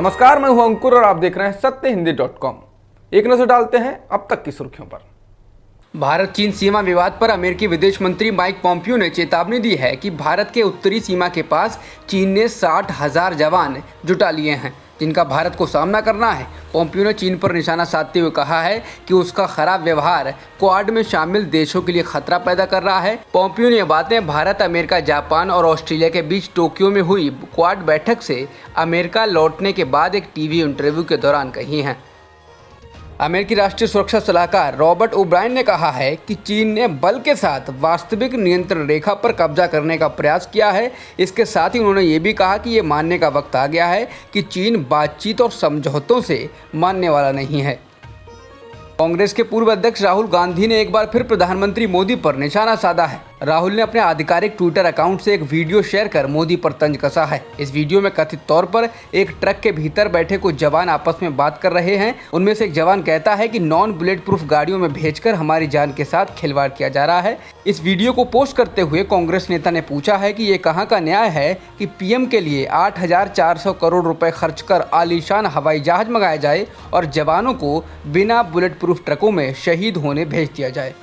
नमस्कार, मैं हूं अंकुर और आप देख रहे हैं सत्यहिंदी.com। एक नजर डालते हैं अब तक की सुर्खियों पर। भारत चीन सीमा विवाद पर अमेरिकी विदेश मंत्री माइक पॉम्पियो ने चेतावनी दी है कि भारत के उत्तरी सीमा के पास चीन ने 60,000 जवान जुटा लिए हैं, जिनका भारत को सामना करना है। पॉम्पियो ने चीन पर निशाना साधते हुए कहा है कि उसका खराब व्यवहार क्वाड में शामिल देशों के लिए खतरा पैदा कर रहा है। पॉम्पियो ने ये बातें भारत, अमेरिका, जापान और ऑस्ट्रेलिया के बीच टोक्यो में हुई क्वाड बैठक से अमेरिका लौटने के बाद एक टीवी इंटरव्यू के दौरान कही हैं। अमेरिकी राष्ट्रीय सुरक्षा सलाहकार रॉबर्ट ओब्रायन ने कहा है कि चीन ने बल के साथ वास्तविक नियंत्रण रेखा पर कब्जा करने का प्रयास किया है। इसके साथ ही उन्होंने ये भी कहा कि ये मानने का वक्त आ गया है कि चीन बातचीत और समझौतों से मानने वाला नहीं है। कांग्रेस के पूर्व अध्यक्ष राहुल गांधी ने एक बार फिर प्रधानमंत्री मोदी पर निशाना साधा है। राहुल ने अपने आधिकारिक ट्विटर अकाउंट से एक वीडियो शेयर कर मोदी पर तंज कसा है। इस वीडियो में कथित तौर पर एक ट्रक के भीतर बैठे कुछ जवान आपस में बात कर रहे हैं। उनमें से एक जवान कहता है कि नॉन बुलेट प्रूफ गाड़ियों में भेजकर हमारी जान के साथ खिलवाड़ किया जा रहा है। इस वीडियो को पोस्ट करते हुए कांग्रेस नेता ने पूछा है कि ये कहाँ का न्याय है कि पीएम के लिए 8,400 करोड़ रुपए खर्च कर आलीशान हवाई जहाज मंगाया जाए और जवानों को बिना बुलेट प्रूफ ट्रकों में शहीद होने भेज दिया जाए।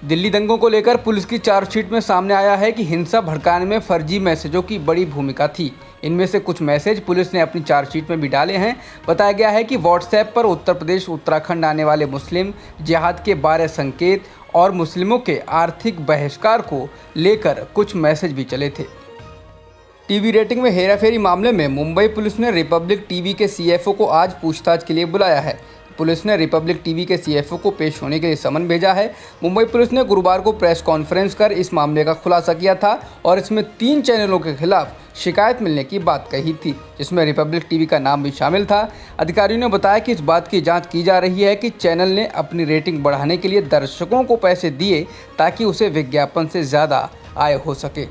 दिल्ली दंगों को लेकर पुलिस की चार्जशीट में सामने आया है कि हिंसा भड़काने में फर्जी मैसेजों की बड़ी भूमिका थी। इनमें से कुछ मैसेज पुलिस ने अपनी चार्जशीट में भी डाले हैं। बताया गया है कि व्हाट्सएप पर उत्तर प्रदेश उत्तराखंड आने वाले मुस्लिम, जिहाद के बारे संकेत और मुस्लिमों के आर्थिक बहिष्कार को लेकर कुछ मैसेज भी चले थे। टीवी रेटिंग में हेराफेरी मामले में मुंबई पुलिस ने रिपब्लिक टीवी के सीएफओ को आज पूछताछ के लिए बुलाया है। पुलिस ने रिपब्लिक टीवी के सीएफओ को पेश होने के लिए समन भेजा है। मुंबई पुलिस ने गुरुवार को प्रेस कॉन्फ्रेंस कर इस मामले का खुलासा किया था और इसमें 3 चैनलों के खिलाफ शिकायत मिलने की बात कही थी, जिसमें रिपब्लिक टीवी का नाम भी शामिल था। अधिकारियों ने बताया कि इस बात की जांच की जा रही है कि चैनल ने अपनी रेटिंग बढ़ाने के लिए दर्शकों को पैसे दिए ताकि उसे विज्ञापन से ज़्यादा आय हो सके।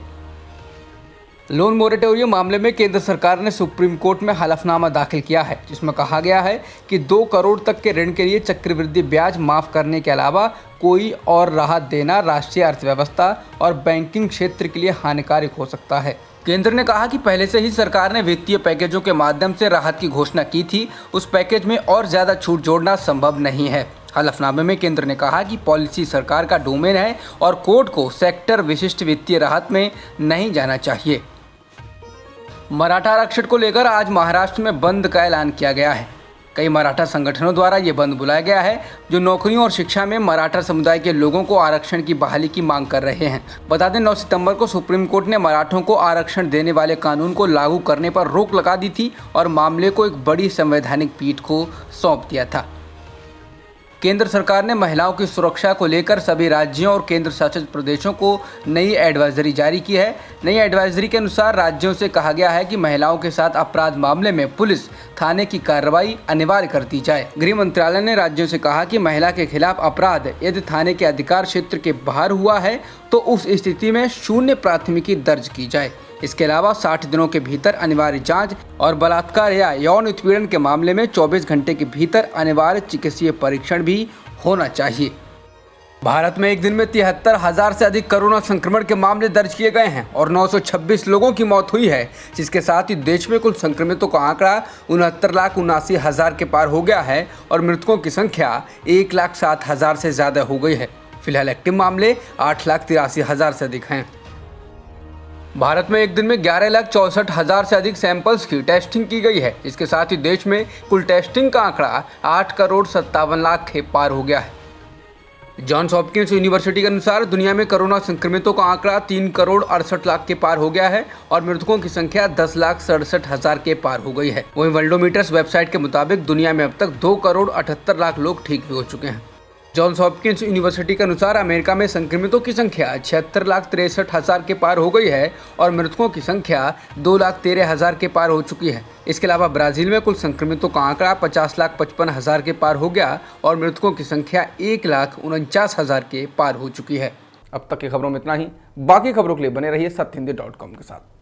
लोन मोरेटोरियम मामले में केंद्र सरकार ने सुप्रीम कोर्ट में हलफनामा दाखिल किया है, जिसमें कहा गया है कि 2 करोड़ तक के ऋण के लिए चक्रवृद्धि ब्याज माफ करने के अलावा कोई और राहत देना राष्ट्रीय अर्थव्यवस्था और बैंकिंग क्षेत्र के लिए हानिकारक हो सकता है। केंद्र ने कहा कि पहले से ही सरकार ने वित्तीय पैकेजों के माध्यम से राहत की घोषणा की थी। उस पैकेज में और ज़्यादा छूट जोड़ना संभव नहीं है। हलफनामे में केंद्र ने कहा कि पॉलिसी सरकार का डोमेन है और कोर्ट को सेक्टर विशिष्ट वित्तीय राहत में नहीं जाना चाहिए। मराठा आरक्षण को लेकर आज महाराष्ट्र में बंद का ऐलान किया गया है। कई मराठा संगठनों द्वारा ये बंद बुलाया गया है, जो नौकरियों और शिक्षा में मराठा समुदाय के लोगों को आरक्षण की बहाली की मांग कर रहे हैं। बता दें, 9 सितंबर को सुप्रीम कोर्ट ने मराठों को आरक्षण देने वाले कानून को लागू करने पर रोक लगा दी थी और मामले को एक बड़ी संवैधानिक पीठ को सौंप दिया था। केंद्र सरकार ने महिलाओं की सुरक्षा को लेकर सभी राज्यों और केंद्र शासित प्रदेशों को नई एडवाइजरी जारी की है। नई एडवाइजरी के अनुसार राज्यों से कहा गया है कि महिलाओं के साथ अपराध मामले में पुलिस थाने की कार्रवाई अनिवार्य कर दी जाए। गृह मंत्रालय ने राज्यों से कहा कि महिला के खिलाफ अपराध यदि थाने के अधिकार क्षेत्र के बाहर हुआ है तो उस स्थिति में शून्य प्राथमिकी दर्ज की जाए। इसके अलावा 60 दिनों के भीतर अनिवार्य जांच और बलात्कार या यौन उत्पीड़न के मामले में 24 घंटे के भीतर अनिवार्य चिकित्सीय परीक्षण भी होना चाहिए। भारत में एक दिन में 73,000 से अधिक कोरोना संक्रमण के मामले दर्ज किए गए हैं और 926 लोगों की मौत हुई है, जिसके साथ ही देश में कुल संक्रमितों का आंकड़ा 69,79,000 के पार हो गया है और मृतकों की संख्या 1,07,000 से ज़्यादा हो गई है। फिलहाल एक्टिव मामले 8,83,000 से अधिक हैं। भारत में एक दिन में 11,64,000 से अधिक सैंपल्स की टेस्टिंग की गई है, जिसके साथ ही देश में कुल टेस्टिंग का आंकड़ा 8,57,00,000 के पार हो गया है। जॉन्स हॉपकिंस यूनिवर्सिटी के अनुसार दुनिया में कोरोना संक्रमितों का आंकड़ा 3,68,00,000 के पार हो गया है और मृतकों की संख्या 10,67,000 के पार हो गई है। वहीं वर्ल्डोमीटर्स वेबसाइट के मुताबिक दुनिया में अब तक 2,78,00,000 लोग ठीक भी हो चुके हैं। जॉन्स हॉपकिंस यूनिवर्सिटी के अनुसार अमेरिका में संक्रमितों की संख्या 76,63,000 के पार हो गई है और मृतकों की संख्या 2,13,000 के पार हो चुकी है। इसके अलावा ब्राज़ील में कुल संक्रमितों का आंकड़ा 50,55,000 के पार हो गया और मृतकों की संख्या 1,49,000 के पार हो चुकी है। अब तक की खबरों में इतना ही। बाकी खबरों के लिए बने रहिए सत्यहिंदी.com के साथ।